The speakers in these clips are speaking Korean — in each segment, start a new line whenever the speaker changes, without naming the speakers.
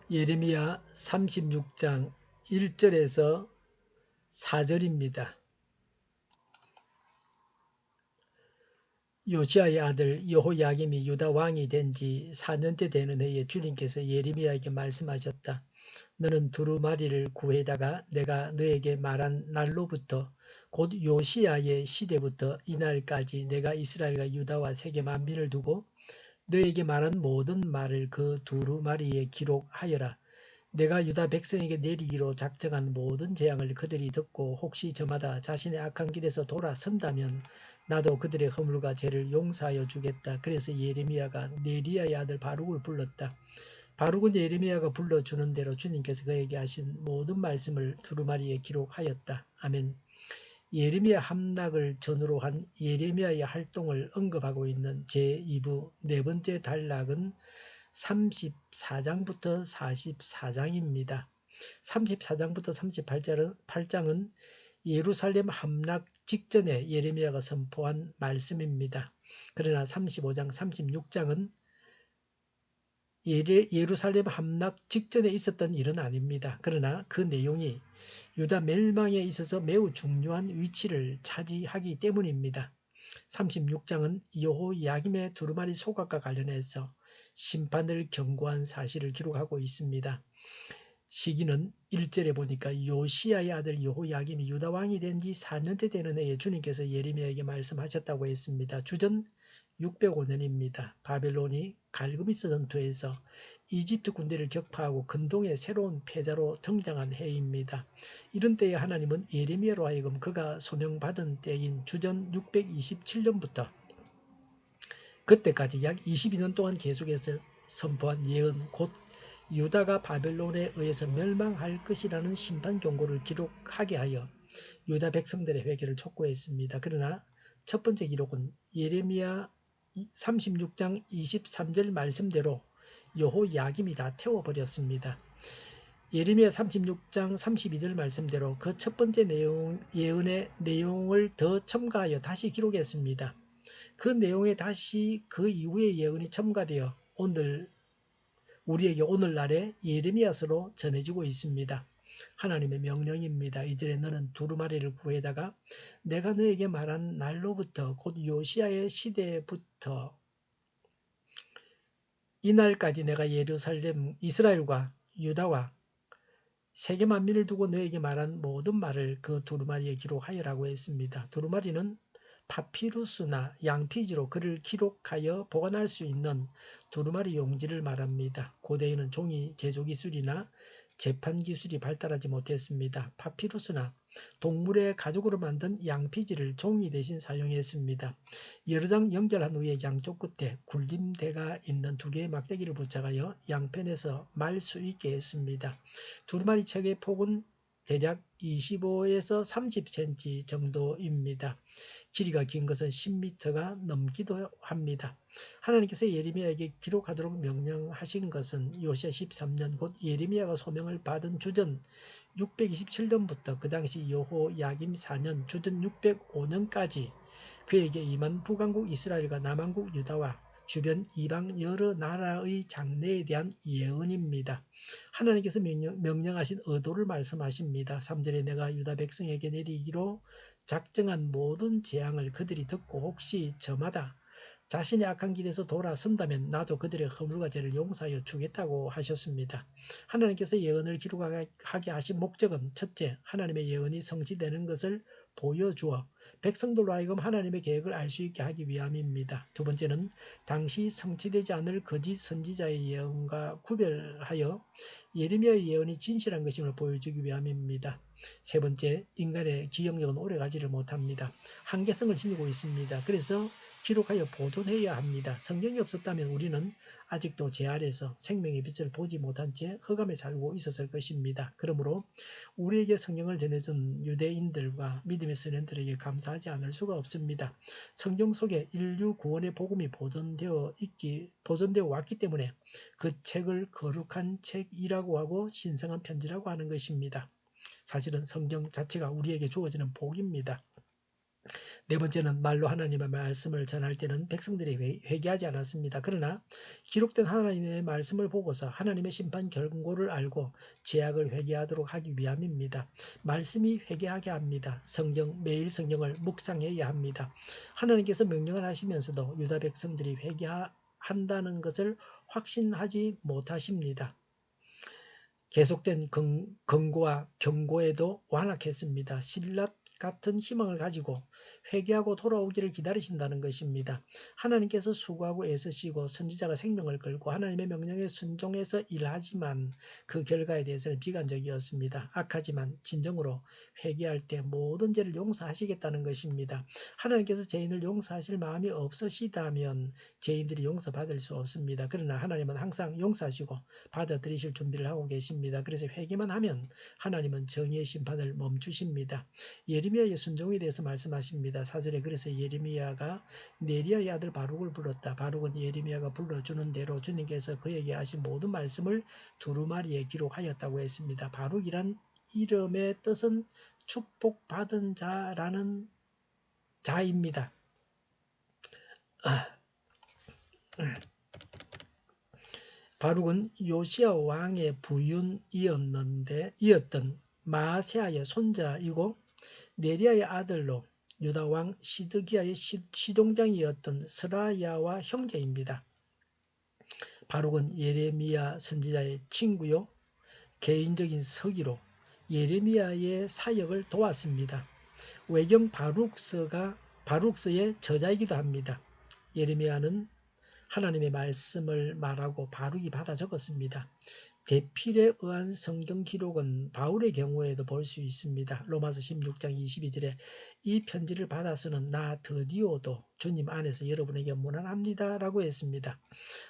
예레미야 36장 1절에서 4절입니다. 요시야의 아들 여호야김이 유다 왕이 된 지 4년째 되는 해에 주님께서 예레미야에게 말씀하셨다. 너는 두루마리를 구해다가 내가 너에게 말한 날로부터 곧 요시야의 시대부터 이날까지 내가 이스라엘과 유다와 세계 만민을 두고 너에게 말한 모든 말을 그 두루마리에 기록하여라. 내가 유다 백성에게 내리기로 작정한 모든 재앙을 그들이 듣고 혹시 저마다 자신의 악한 길에서 돌아선다면 나도 그들의 허물과 죄를 용서하여 주겠다. 그래서 예레미야가 네리야의 아들 바룩을 불렀다. 바룩은 예레미야가 불러주는 대로 주님께서 그에게 하신 모든 말씀을 두루마리에 기록하였다. 아멘. 예레미야 함락을 전후로 한 예레미야의 활동을 언급하고 있는 제2부 네 번째 단락은 34장부터 44장입니다. 34장부터 38장은 예루살렘 함락 직전에 예레미야가 선포한 말씀입니다. 그러나 35장, 36장은 예루살렘 함락 직전에 있었던 일은 아닙니다. 그러나 그 내용이 유다 멸망에 있어서 매우 중요한 위치를 차지하기 때문입니다. 36장은 여호야김의 두루마리 소각과 관련해서 심판을 경고한 사실을 기록하고 있습니다. 시기는 1절에 보니까 요시야의 아들 여호야김이 유다 왕이 된 지 4년째 되는 해에 주님께서 예레미야에게 말씀하셨다고 했습니다. 주전 605년입니다. 바벨론이 갈그미스 전투에서 이집트 군대를 격파하고 근동의 새로운 패자로 등장한 해입니다. 이런 때에 하나님은 예레미야로 하여금 그가 소명받은 때인 주전 627년부터 그때까지 약 22년 동안 계속해서 선포한 예언 곧 유다가 바벨론에 의해서 멸망할 것이라는 심판 경고를 기록하게 하여 유다 백성들의 회개를 촉구했습니다. 그러나 첫 번째 기록은 예레미야 36장 23절 말씀대로 여호야김이 다 태워버렸습니다. 예레미야 36장 32절 말씀대로 그 첫 번째 예언의 내용을 더 첨가하여 다시 기록했습니다. 그 내용에 다시 그 이후의 예언이 첨가되어 우리에게 오늘날의 예레미야서로 전해지고 있습니다. 하나님의 명령입니다. 이절에 너는 두루마리를 구해다가 내가 너에게 말한 날로부터 곧 요시야의 시대부터 이날까지 내가 이스라엘과 유다와 세계 만민을 두고 너에게 말한 모든 말을 그 두루마리에 기록하여라고 했습니다. 두루마리는 파피루스나 양피지로 글을 기록하여 보관할 수 있는 두루마리 용지를 말합니다. 고대에는 종이 제조 기술이나 재판 기술이 발달하지 못했습니다. 파피루스나 동물의 가죽으로 만든 양피지를 종이 대신 사용했습니다. 여러 장 연결한 후에 양쪽 끝에 굴림대가 있는 두 개의 막대기를 부착하여 양편에서 말 수 있게 했습니다. 두루마리 책의 폭은 대략 25에서 30cm 정도입니다. 길이가 긴 것은 10m가 넘기도 합니다. 하나님께서 예레미야에게 기록하도록 명령하신 것은 요시야 13년 곧 예레미야가 소명을 받은 주전 627년부터 그 당시 여호야김 4년 주전 605년까지 그에게 임한 북왕국 이스라엘과 남왕국 유다와 주변 이방 여러 나라의 장래에 대한 예언입니다. 하나님께서 명령하신 의도를 말씀하십니다. 3절에 내가 유다 백성에게 내리기로 작정한 모든 재앙을 그들이 듣고 혹시 저마다 자신의 악한 길에서 돌아선다면 나도 그들의 허물과 죄를 용서하여 주겠다고 하셨습니다. 하나님께서 예언을 기록하게 하신 목적은 첫째, 하나님의 예언이 성취되는 것을 보여주어 백성들로 하여금 하나님의 계획을 알 수 있게 하기 위함입니다. 두 번째는 당시 성취되지 않을 거짓 선지자의 예언과 구별하여 예레미야의 예언이 진실한 것임을 보여주기 위함입니다. 세 번째, 인간의 기억력은 오래가지를 못합니다. 한계성을 지니고 있습니다. 그래서 기록하여 보존해야 합니다. 성경이 없었다면 우리는 아직도 제 아래서 생명의 빛을 보지 못한 채 흑암에 살고 있었을 것입니다. 그러므로 우리에게 성경을 전해준 유대인들과 믿음의 선생들에게 감사하지 않을 수가 없습니다. 성경 속에 인류 구원의 복음이 보존되어 왔기 때문에 그 책을 거룩한 책이라고 하고 신성한 편지라고 하는 것입니다. 사실은 성경 자체가 우리에게 주어지는 복입니다. 네 번째는 말로 하나님의 말씀을 전할 때는 백성들이 회개하지 않았습니다. 그러나 기록된 하나님의 말씀을 보고서 하나님의 심판 결과를 알고 죄악을 회개하도록 하기 위함입니다. 말씀이 회개하게 합니다. 매일 성경을 묵상해야 합니다. 하나님께서 명령을 하시면서도 유다 백성들이 회개한다는 것을 확신하지 못하십니다. 계속된 권고와 경고에도 완악했습니다. 신라 같은 희망을 가지고 회개하고 돌아오기를 기다리신다는 것입니다. 하나님께서 수고하고 애쓰시고 선지자가 생명을 걸고 하나님의 명령에 순종해서 일하지만 그 결과에 대해서는 비관적이었습니다. 악하지만 진정으로 회개할 때 모든 죄를 용서하시겠다는 것입니다. 하나님께서 죄인을 용서하실 마음이 없으시다면 죄인들이 용서받을 수 없습니다. 그러나 하나님은 항상 용서하시고 받아들이실 준비를 하고 계십니다. 그래서 회개만 하면 하나님은 정의의 심판을 멈추십니다. 예레미야의 순종에 대해서 말씀하십니다. 4절에 그래서 예레미야가 네리야의 아들 바룩을 불렀다. 바룩은 예레미야가 불러주는 대로 주님께서 그에게 하신 모든 말씀을 두루마리에 기록하였다고 했습니다. 바룩이란 이름의 뜻은 축복받은 자라는 자입니다. 바룩은 요시야 왕의 부윤이었던 마세아의 손자이고 네리야의 아들로 유다 왕 시드기야의 시종장이었던 스라야와 형제입니다. 바룩은 예레미야 선지자의 친구요 개인적인 서기로 예레미야의 사역을 도왔습니다. 외경 바룩서의 저자이기도 합니다. 예레미야는 하나님의 말씀을 말하고 바룩이 받아 적었습니다. 대필에 의한 성경 기록은 바울의 경우에도 볼 수 있습니다. 로마서 16장 22절에 이 편지를 받아서는 나 드디어도 주님 안에서 여러분에게 문안합니다 라고 했습니다.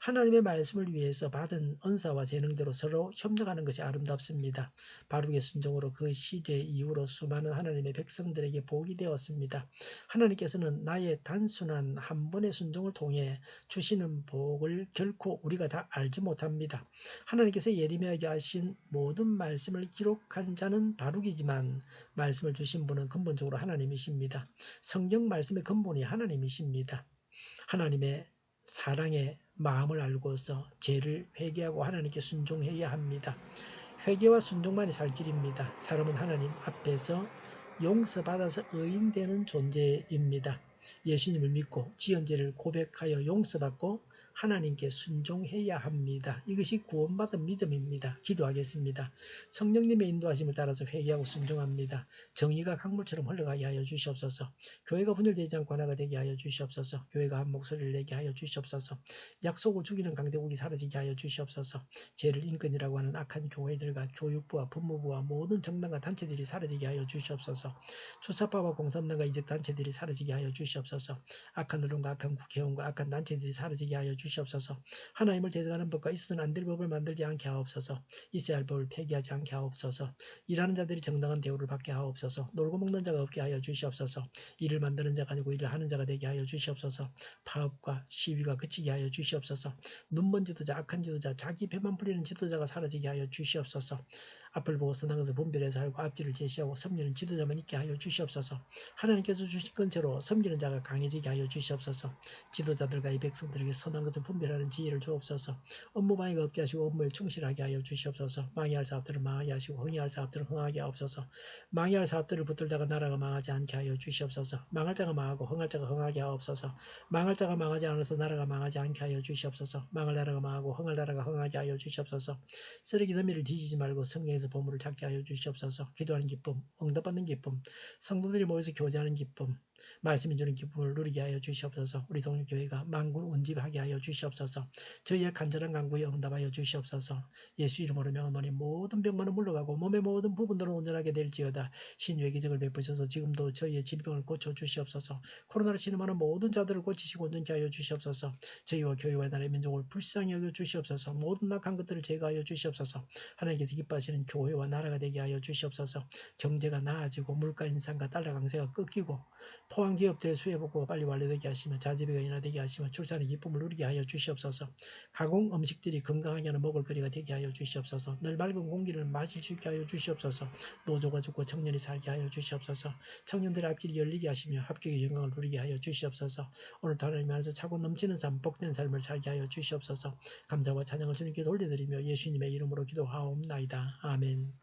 하나님의 말씀을 위해서 받은 은사와 재능대로 서로 협력하는 것이 아름답습니다. 바룩의 순종으로 그 시대 이후로 수많은 하나님의 백성들에게 복이 되었습니다. 하나님께서는 나의 단순한 한 번의 순종을 통해 주시는 복을 결코 우리가 다 알지 못합니다. 하나님께서 예레미야에게 하신 모든 말씀을 기록한 자는 바룩이지만 말씀을 주신 분은 근본적으로 하나님이십니다. 성경 말씀의 근본이 하나님이십니다. 하나님의 사랑의 마음을 알고서 죄를 회개하고 하나님께 순종해야 합니다. 회개와 순종만이 살 길입니다. 사람은 하나님 앞에서 용서받아서 의인되는 존재입니다. 예수님을 믿고 지은 죄를 고백하여 용서받고 하나님께 순종해야 합니다. 이것이 구원받은 믿음입니다. 기도하겠습니다. 성령님의 인도하심을 따라서 회개하고 순종합니다. 정의가 강물처럼 흘러가게 하여 주시옵소서. 교회가 분열되지 않고 하나가 되게 하여 주시옵소서. 교회가 한 목소리를 내게 하여 주시옵소서. 약속을 죽이는 강대국이 사라지게 하여 주시옵소서. 죄를 인권이라고 하는 악한 교회들과 교육부와 법무부와 모든 정당과 단체들이 사라지게 하여 주시옵소서. 주사파와 공산당과 이적 단체들이 사라지게 하여 주시옵소서. 악한 언론과 악한 국회의원과 악한 단체들이 사라지게 하여 주시옵소서. 하나님을 대적하는 법과 있어서는 안 될 법을 만들지 않게 하옵소서. 있어야 할 법을 폐기하지 않게 하옵소서. 일하는 자들이 정당한 대우를 받게 하옵소서. 놀고 먹는 자가 없게 하여 주시옵소서. 일을 만드는 자가 아니고 일을 하는 자가 되게 하여 주시옵소서. 파업과 시위가 그치게 하여 주시옵소서. 눈먼 지도자, 악한 지도자, 자기 배만 부리는 지도자가 사라지게 하여 주시옵소서. 앞을 보고 선한 것을 분별해서 알고 앞길을 제시하고 섬기는 지도자만 있게 하여 주시옵소서. 하나님께서 주신 근처로 섬기는 자가 강해지게 하여 주시옵소서. 지도자들과 이 백성들에게 선한 것을 분별하는 지혜를 주옵소서. 업무 방해가 없게 하시고 업무에 충실하게 하여 주시옵소서. 망해할 사업들을 망하게 하시고 흥해할 사업들을 흥하게 하옵소서. 망해할 사업들을 붙들다가 나라가 망하지 않게 하여 주시옵소서. 망할 자가 망하고 흥할 자가 흥하게 하옵소서. 망할 자가 망하지 않아서 나라가 망하지 않게 하여 주시옵소서. 망할 나라가 망하고 흥할 나라가 흥하게 하여 주시옵소서. 쓰레기 더미를 뒤지지 말고 성경에서 보물을 찾게 하여 주시옵소서. 기도하는 기쁨, 응답받는 기쁨, 성도들이 모여서 교제하는 기쁨, 말씀이 주는 기쁨을 누리게 하여 주시옵소서. 우리 동일교회가 만군 운집하게 하여 주시옵소서. 저희의 간절한 간구에 응답하여 주시옵소서. 예수 이름으로 명하노니 모든 병만은 물러가고 몸의 모든 부분들은 온전하게 될지어다. 신유의 기적을 베푸셔서 지금도 저희의 질병을 고쳐 주시옵소서. 코로나로 신음하는 모든 자들을 고치시고 온전케 하여 주시옵소서. 저희와 교회와 나라의 민족을 불쌍히 여겨 주시옵소서. 모든 낙한 것들을 제거하여 주시옵소서. 하나님께서 기뻐하시는 교회와 나라가 되게 하여 주시옵소서. 경제가 나아지고 물가 인상과 달러 강세가 꺾이고 포항 기업들의 수해 복구가 빨리 완료되게 하시며 자재비가 인하되게 하시며 출산의 기쁨을 누리게 하여 주시옵소서. 가공 음식들이 건강하게 하는 먹을거리가 되게 하여 주시옵소서. 늘 맑은 공기를 마실 수 있게 하여 주시옵소서. 노조가 죽고 청년이 살게 하여 주시옵소서. 청년들의 앞길이 열리게 하시며 합격의 영광을 누리게 하여 주시옵소서. 오늘도 하나님 안에서 차고 넘치는 삶, 복된 삶을 살게 하여 주시옵소서. 감사와 찬양을 주님께 돌려드리며 예수님의 이름으로 기도하옵나이다. 아멘.